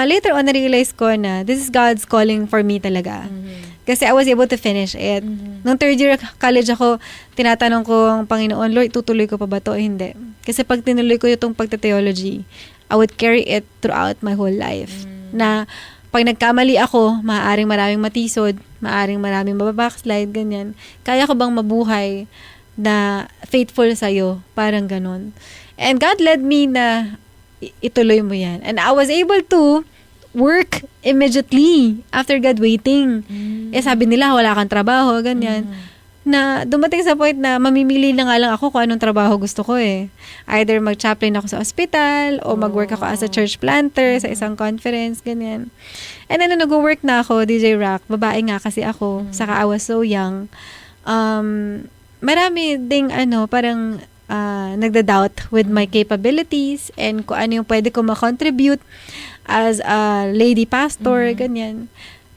later on, na-realize ko na this is God's calling for me talaga. Kasi I was able to finish it. Nung third year college ako, tinatanong ko ang Panginoon, Lord, tutuloy ko pa ba to? Hindi. Kasi pag tinuloy ko itong pagte-theology, I would carry it throughout my whole life. Na, pag nagkamali ako, maaaring maraming matisod, maaaring maraming mababackslide, ganyan. Kaya ko bang mabuhay na faithful sa'yo? Parang ganon. And God led me na ituloy mo yan. And I was able to work immediately after graduating. Sabi nila, wala kang trabaho, ganyan. na dumating sa point na mamimili na nga lang ako kung anong trabaho gusto ko eh. Either mag-chaplain ako sa ospital o mag-work ako as a church planter sa isang conference, ganyan. And then, nag-work na ako, DJ Rock, babae nga kasi ako, saka I was so young. Marami ding parang nagda-doubt with my capabilities and kung ano yung pwede ko ma-contribute as a lady pastor, ganyan.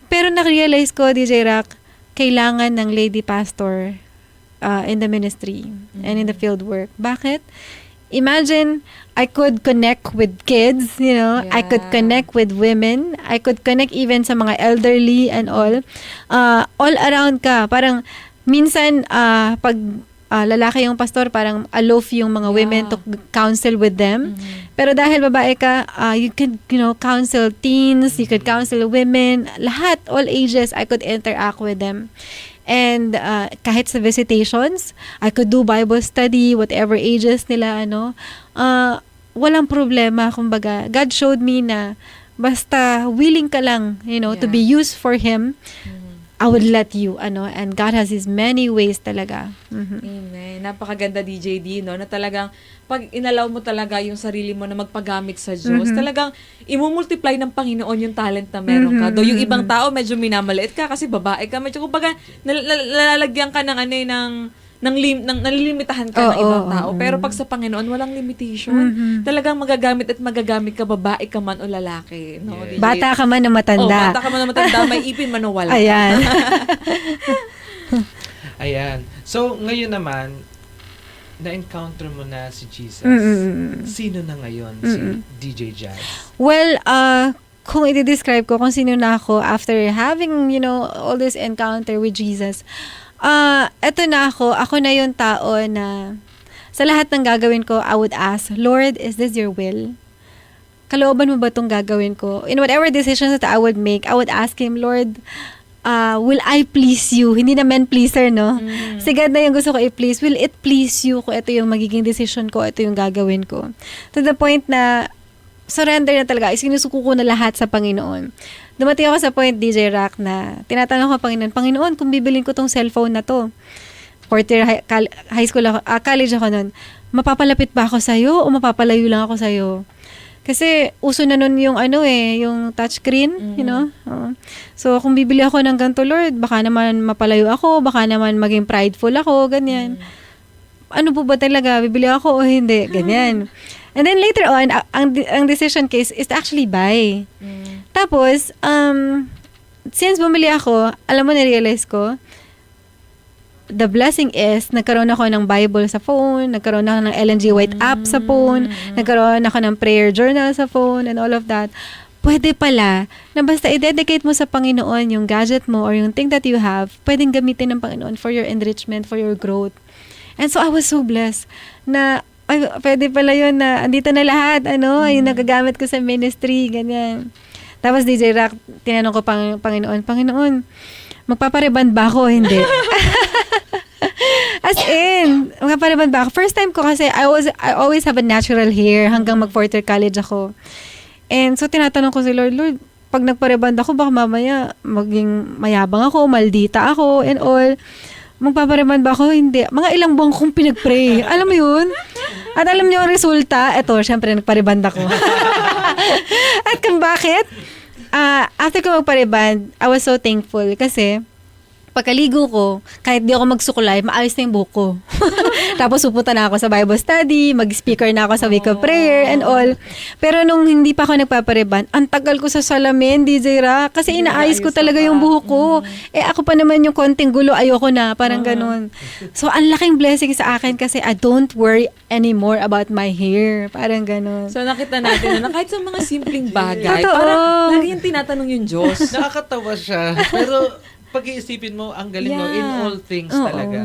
Pero na-realize ko, DJ Rock, kailangan ng lady pastor in the ministry and in the field work. Bakit? Imagine, I could connect with kids, I could connect with women, I could connect even sa mga elderly and all. All around ka. Parang, minsan, pag lalaki yung pastor, parang aloof yung mga women to counsel with them. Pero dahil babae ka, you could, counsel teens, you could counsel women, lahat, all ages, I could interact with them. And kahit sa visitations, I could do Bible study, whatever ages nila, walang problema. Kumbaga, God showed me na basta willing ka lang, to be used for Him, I would let you, and God has His many ways talaga. Amen. Napakaganda, DJD, no? Na talagang, pag inalaw mo talaga yung sarili mo na magpagamit sa Diyos, talagang imumultiply ng Panginoon yung talent na meron ka. Though yung ibang tao, medyo minamaliit ka kasi babae ka. Medyo, kumbaga, nalalagyan ka ng nalilimitahan ka ng ibang tao. Pero pag sa Panginoon, walang limitation. Talagang magagamit at magagamit ka, babae ka man o lalaki. No, DJ? Bata ka man na matanda. Bata ka man na matanda, may ipin man o wala. Ayan. Ayan. So, ngayon naman, na-encounter mo na si Jesus. Sino na ngayon si DJ Jazz? Well, kung i-describe ko kung sino na ako after having, all this encounter with Jesus, eto na ako na yung tao na sa lahat ng gagawin ko, I would ask, Lord, is this your will? Kalooban mo ba itong gagawin ko? In whatever decisions that I would make, I would ask Him, Lord, will I please you? Hindi na men pleaser, no? Si God na yung gusto ko i-please. Will it please you kung ito yung magiging decision ko, ito yung gagawin ko? To the point na surrender na talaga. Isinusuko ko na lahat sa Panginoon. Dumating ako sa point, DJ Rock, na tinatanong ko Panginoon, kung bibilin ko tong cellphone na to, fourth year high school ako, college ako nun, mapapalapit ba ako sa'yo o mapapalayo lang ako sa'yo? Kasi uso na nun yung yung touchscreen, So, kung bibili ako ng ganito, Lord, baka naman mapalayo ako, baka naman maging prideful ako, ganyan. Ano po ba talaga? Bibili ako o hindi? Ganyan. And then later on, ang decision case is to actually buy. Tapos, since bumili ako, alam mo, na-realize ko, the blessing is, nagkaroon ako ng Bible sa phone, nagkaroon ako ng Ellen G. White app sa phone, nagkaroon ako ng prayer journal sa phone, and all of that. Pwede pala, na basta i-dedicate mo sa Panginoon yung gadget mo or yung thing that you have, pwedeng gamitin ng Panginoon for your enrichment, for your growth. And so, I was so blessed na, ay, pwede pala yun na, andito na lahat, yung nagagamit ko sa ministry, ganyan. Tapos, DJ Rock, tinanong ko Panginoon, magpapareband ba ako? Hindi. As in, magpapareband ba ako? First time ko kasi, I always have a natural hair hanggang mag-fourth year college ako. And so, tinatanong ko si Lord, pag nagpareband ako, baka mamaya maging mayabang ako, maldita ako, and all. Magpapareband ba ako? Hindi. Mga ilang buwan kong pinag-pray. Alam mo yun? At alam niyo ang resulta? Eto, syempre, nagpareband ako. At kung bakit? After ko magpareband, I was so thankful kasi pagkaligo ko, kahit di ako magsukulay, maayos na yung buhok ko. Tapos pupunta na ako sa Bible study, mag-speaker na ako sa week of prayer and all. Pero nung hindi pa ako nagpapareban, ang tagal ko sa salamin, DJ Ra, kasi inaayos ko talaga yung buhok ko. Ako pa naman yung konting gulo, ayoko na, parang ganun. So, ang laking blessing sa akin kasi I don't worry anymore about my hair. Parang ganun. So, nakita natin na kahit sa mga simpleng bagay, Totoo. parang lagi yung tinatanong yung Diyos. Nakakatawa siya. Pero, pag-iisipin mo, ang galing mo, in all things talaga.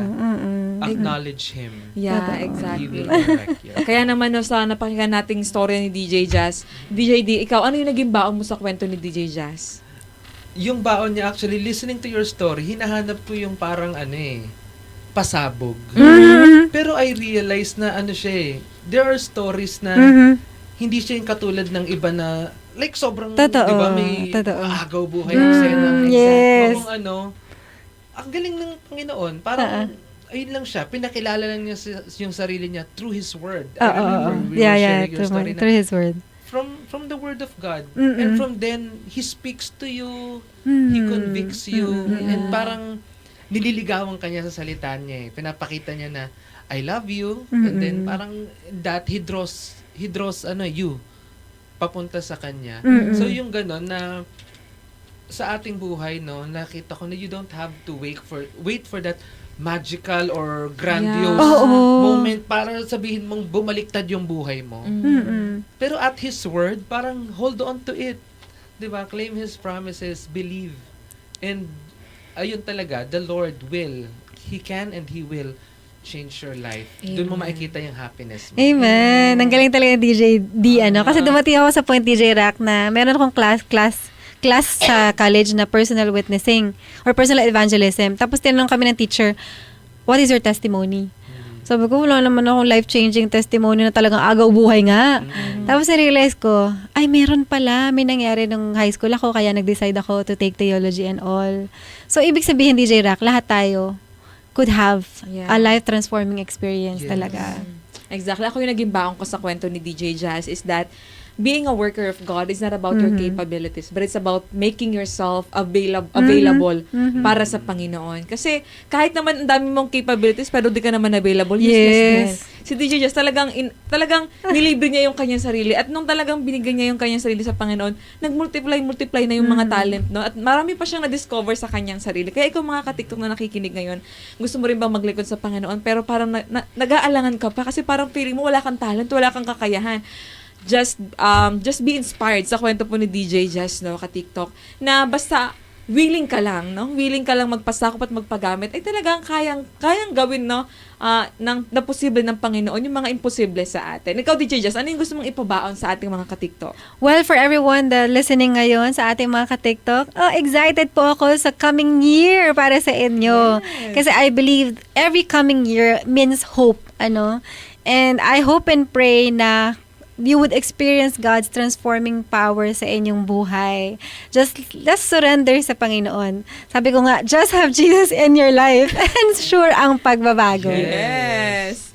Acknowledge Him. Yeah, He exactly. will direct you. Kaya naman, sa napakinggan nating story ni DJ Jazz, DJ D, ikaw, ano yung naging baon mo sa kwento ni DJ Jazz? Yung baon niya, actually, listening to your story, hinahanap ko yung parang pasabog. Pero I realized na there are stories na hindi siya yung katulad ng iba na like sobrang, Totoo. di ba, may Totoo. agaw buhay eksena. Yes. ang galing ng Panginoon. Parang, ayun lang siya, pinakilala lang niya yung sarili niya through His Word. I remember we were sharing your story na Through His Word. from the Word of God. Mm-mm. And from then, He speaks to you, He convicts you, and parang nililigawan ka niya sa salita niya eh. Pinapakita niya na, I love you, and then parang that He draws you papunta sa Kanya. So yung ganon na sa ating buhay, no, nakita ko na you don't have to wait for that magical or grandiose moment para sabihin mong bumaliktad yung buhay mo. Pero at His Word, parang hold on to it. 'Di ba? Claim His promises, believe. And ayun talaga, the Lord He can and He will change your life. Doon mo makikita yung happiness mo. Amen. Ang galing talaga DJ D, Kasi dumating ako sa point, DJ Rack, na meron akong class sa college na personal witnessing or personal evangelism. Tapos tinanong kami ng teacher, what is your testimony? Sabi ko, wala naman akong life-changing testimony na talagang agaw buhay nga. Tapos na-realize ko, ay meron pala, may nangyari nung high school ako, kaya nag-decide ako to take theology and all. So, ibig sabihin, DJ Rack, lahat tayo could have a life-transforming experience talaga. Exactly. Ako yung naging baon ko sa kwento ni DJ Jazz is that being a worker of God is not about your capabilities, but it's about making yourself available para sa Panginoon. Kasi kahit naman ang dami mong capabilities, pero di ka naman available, useless din. Si DJ Jazz talagang nilibre niya yung kanyang sarili. At nung talagang binigyan niya yung kanyang sarili sa Panginoon, nag-multiply na yung mga talent, no? At marami pa siyang na-discover sa kanyang sarili. Kaya ikaw mga ka-TikTok na nakikinig ngayon, gusto mo rin bang maglikod sa Panginoon, pero parang nag-aalangan ka pa kasi parang feeling mo wala kang talent, wala kang kakayahan. Just be inspired sa kwento po ni DJ Jazz, no, ka-TikTok, na basta willing ka lang, no? Willing ka lang magpasakop at magpagamit, ay talagang kayang gawin, no? Na posible ng Panginoon, yung mga imposible sa atin. Ikaw, DJ Jazz, ano yung gusto mong ipabaon sa ating mga ka-TikTok? Well, for everyone that listening ngayon sa ating mga ka-TikTok, excited po ako sa coming year para sa inyo. Kasi I believe every coming year means hope, And I hope and pray na you would experience God's transforming power sa inyong buhay. Just surrender sa Panginoon. Sabi ko nga, just have Jesus in your life and sure ang pagbabago. Yes!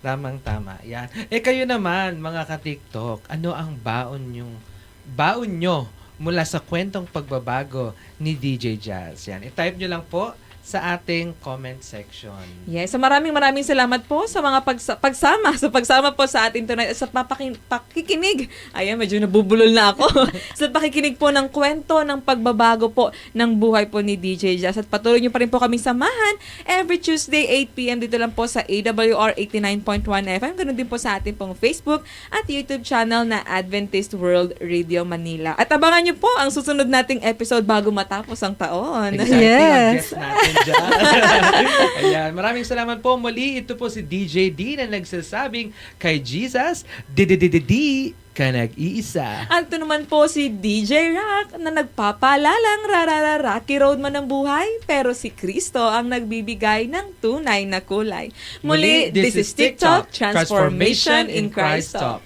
Tamang-tama. Yan. Kayo naman, mga ka-TikTok, ano ang baon nyo mula sa kwentong pagbabago ni DJ Jazz? Yan. I-type nyo lang po sa ating comment section. Yes, so maraming salamat po sa mga pagsama po sa atin tonight at sa pakikinig. Ayan, medyo nabubulol na ako. Sa pakikinig po ng kwento ng pagbabago po ng buhay po ni DJ Jazz. At patuloy niyo pa rin po kaming samahan every Tuesday 8 p.m. dito lang po sa AWR 89.1 FM. Ganun din po sa ating pong Facebook at YouTube channel na Adventist World Radio Manila. At abangan niyo po ang susunod nating episode bago matapos ang taon. Exactly. Yes. Ang guest natin dyan. Ayan. Maraming salamat po muli. Ito po si DJ D na nagsasabing kay Jesus, di ka nag-iisa. At ito naman po si DJ Rack na nagpapalalang Rocky Road man ang buhay, pero si Kristo ang nagbibigay ng tunay na kulay. Muli, this is TikTok, Transformation in Christ Talk.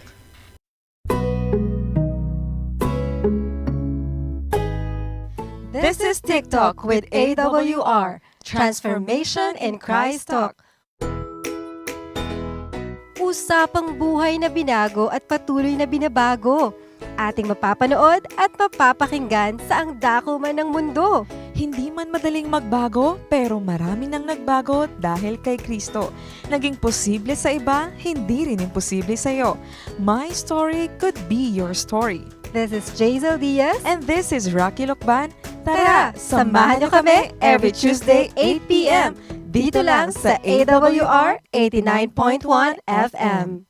This is TikTok with AWR, Transformation in Christ Talk. Usapang buhay na binago at patuloy na binabago. Ating mapapanood at mapapakinggan sa ang dako man ng mundo. Hindi man madaling magbago, pero marami nang nagbago dahil kay Kristo. Naging posible sa iba, hindi rin imposible sa iyo. My story could be your story. This is Jazel Diaz. And this is Rocky Lokban. Tara, samahan niyo kami every Tuesday 8 p.m. dito lang sa AWR 89.1 FM.